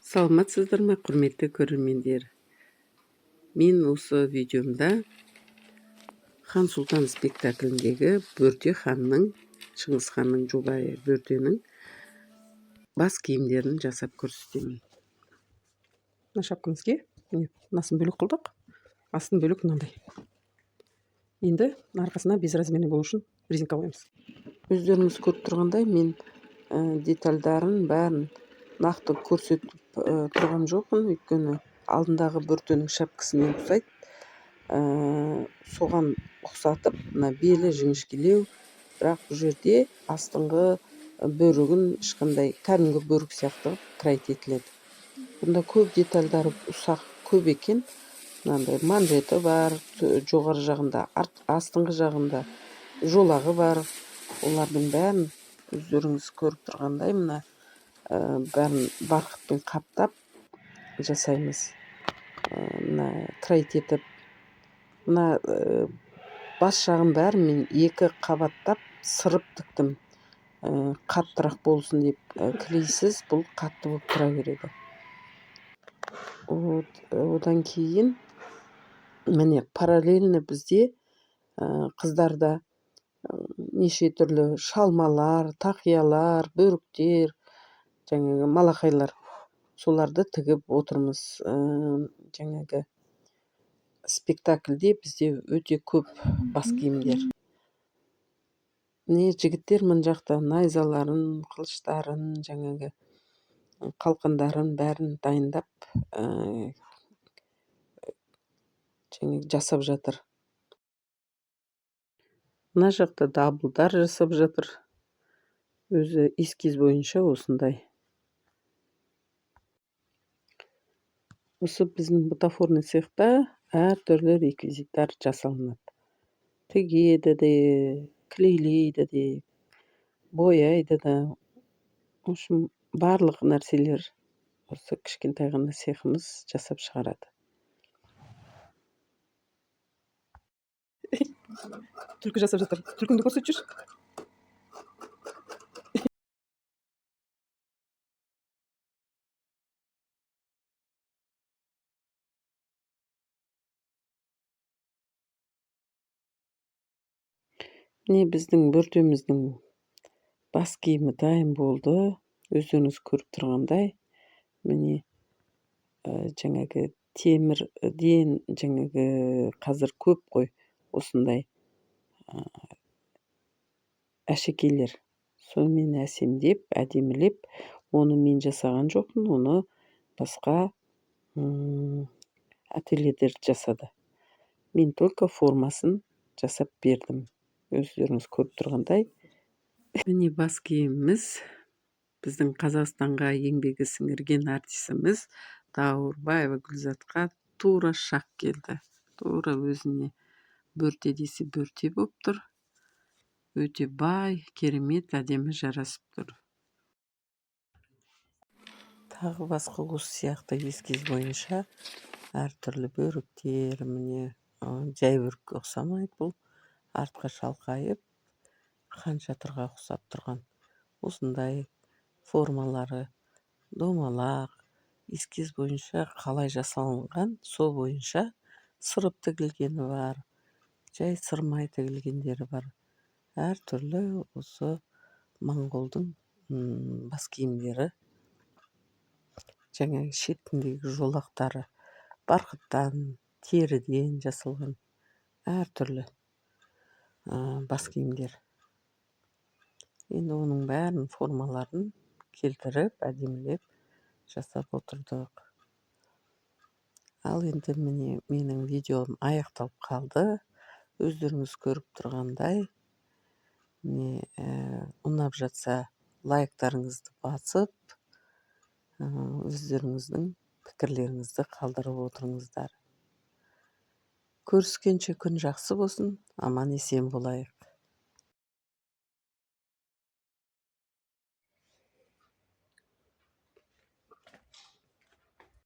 Саламатсыздар ма, құрметті көрермендер? Мен осы видеомда Хан Сұлтан спектакліндегі Бөрте ханның, Шыңғыс ханның жұбайы Бөртенің бас киімдерін жасап көрсетемін. Мына шапкамызге мынасын бөлек қылдық, астын бөлек мынандай. Енді арқасына безразмерный болу үшін резинка қоямыз. Өздеріңіз көріп тұрғандай, мен детальдарын бәрін нақты көрсетіп тұрған жоқпын, өйткені алдындағы Бөртенің шапкасымен ұқсайды. Соған ұқсатып, мына белі жіңішкелеу, бірақ бұл жерде астыңғы бөрігін ешқандай кәдімгі бөрік сияқты крайт етіледі. Бұнда көп детальдары ұсақ көп екен. Мынандай манжеті бар, жоғары жағында, астыңғы жағында жолағы бар. Олардың бәрін өздеріңіз көріп тұрғандай, мына бәрін барқытпен қаптап жасаймыз. Мына крайт етіп, мына бас жағын бәрін мен екі қабаттап сырып тіктім. Қаттырақ болсын деп, клейсіз бұл қатты болып тұра береді. Одан кейін міне параллельно бізде қыздарда неше түрлі шалмалар, тақиялар, бөріктер, жаңағы малақайлар, соларды тігіп отырмыз. Жаңағы спектакльде бізде өте көп бас киімдер. Жігіттер мына жақта найзаларын, қылыштарын, жаңағы қалқандарын бәрін дайындап жасап жатыр. Мына жақта дабылдар жасап жатыр. Өзі эскиз бойынша осындай. Осы біздің бутафорный цехта әртүрлі реквизиттар жасалынады. Тігеді де, клейлейді де, бояйды да. В общем, барлық нәрселер осы кішкентай ғана цехымыз жасап шығарады. Түлкі жасап жатыр. Түлкіңді көрсетіп жүр. Міне біздің Бөртеміздің бас киімі дайын болды. Өздеріңіз көріп тұрғандай, міне жаңағы темірден, жаңағы қазір көп қой осындай әшекейлер. Сонымен әсемдеп, әдемілеп, оны мен жасаған жоқпын, оны басқа ательелер жасады. Мен только формасын жасап бердім. Өздеріңіз көріп тұрғандай. Міне бас киіміміз біздің Қазақстанға еңбегі сіңірген артисіміз Даурбаева Гүлзатқа тура шақ келді. Тура өзіне Бөрте десе Бөрте болып тұр. Өте бай, керемет, әдемі жарасып тұр. Тағы басқа осы сияқты эскиз бойынша әртүрлі бөріктер, міне жай бөрікке ұқсамайды бұл. Артқа шалқайып, хан шатырға ұқсап тұрған. Осындай формалары, домалақ, эскиз бойынша қалай жасалынған, сол бойынша сырып тігілгені бар, жай сырмай тігілгендері бар. Әртүрлі осы моңғолдың бас киімдері, жаңағы шетіндегі жолақтары барқыттан, теріден жасалған әртүрлі бас киімдер. Енді оның бәрін формаларын келтіріп, әдемілеп жасап отырдық. Ал енді міне менің видеом аяқталып қалды. Өздеріңіз көріп тұрғандай, ұнап жатса лайктарыңызды басып, өздеріңіздің пікірлеріңізді қалдырып отырыңыздар. Көріскенше күн жақсы болсын, аман есен болайық.